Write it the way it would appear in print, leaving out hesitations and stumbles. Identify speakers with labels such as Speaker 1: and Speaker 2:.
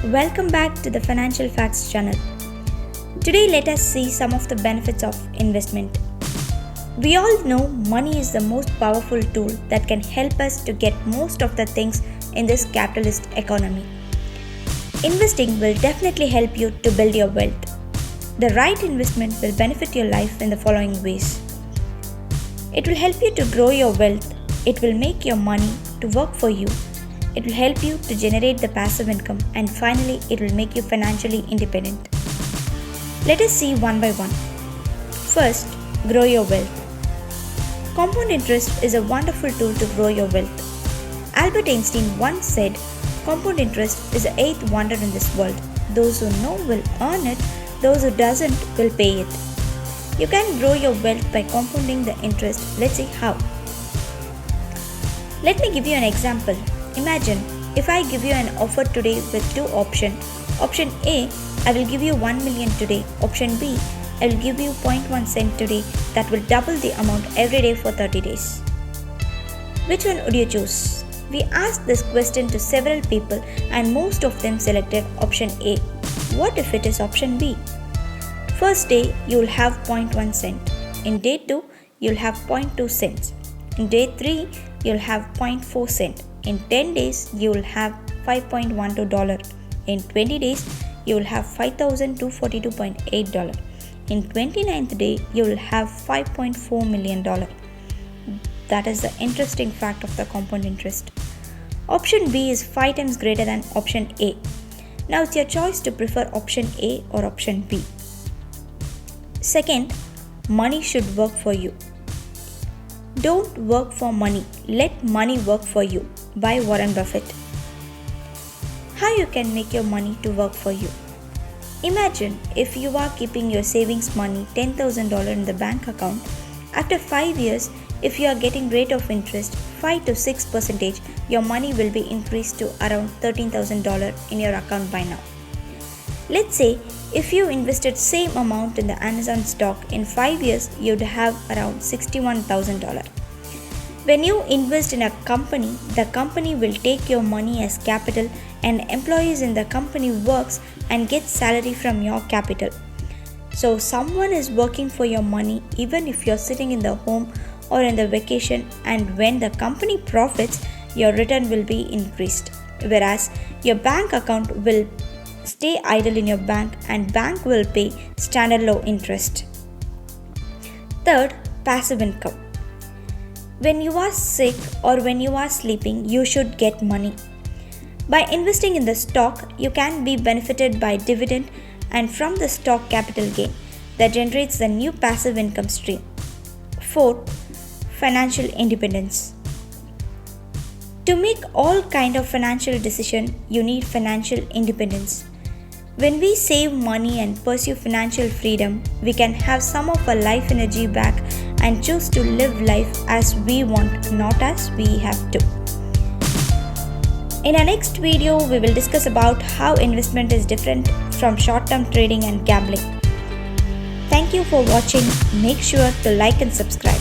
Speaker 1: Welcome back to the Financial Facts channel. Today let us see some of the benefits of investment. We all know money is the most powerful tool that can help us to get most of the things in this capitalist economy. Investing will definitely help you to build your wealth. The right investment will benefit your life in the following ways. It will help you to grow your wealth. It will make your money to work for you. It will help you to generate the passive income, and finally, it will make you financially independent. Let us see one by one. First, grow your wealth. Compound interest is a wonderful tool to grow your wealth. Albert Einstein once said, "Compound interest is the eighth wonder in this world. Those who know will earn it, those who doesn't will pay it." You can grow your wealth by compounding the interest. Let's see how. Let me give you an example. Imagine if I give you an offer today with two options. Option A, I will give you 1 million today. Option B, I will give you 0.1 cent today. That will double the amount every day for 30 days. Which one would you choose? We asked this question to several people and most of them selected option A. What if it is option B? First day, you will have 0.1 cent. In day 2, you will have 0.2 cents. In day 3, you will have 0.4 cent. In 10 days, you will have $5.12. In 20 days, you will have $5,242.8. In 29th day, you will have $5.4 million. That is the interesting fact of the compound interest. Option B is 5 times greater than option A. Now it's your choice to prefer option A or option B. Second, money should work for you. Don't work for money. Let money work for you. By Warren Buffett. How you can make your money to work for you? Imagine if you are keeping your savings money $10,000 in the bank account. After 5 years, if you are getting rate of interest 5 to 6%, your money will be increased to around $13,000 in your account by now. Let's say if you invested same amount in the Amazon stock in 5 years, you'd have around $61,000. When you invest in a company, the company will take your money as capital and employees in the company works and get salary from your capital. So someone is working for your money even if you're sitting in the home or in the vacation, and when the company profits, your return will be increased. Whereas your bank account will stay idle in your bank and bank will pay standard low interest. Third, passive income. When you are sick or when you are sleeping, you should get money. By investing in the stock, you can be benefited by dividend and from the stock capital gain that generates the new passive income stream. Fourth, financial independence. To make all kind of financial decision, you need financial independence. When we save money and pursue financial freedom, we can have some of our life energy back and choose to live life as we want, not as we have to. In our next video, we will discuss about how investment is different from short-term trading and gambling. Thank you for watching. Make sure to like and subscribe.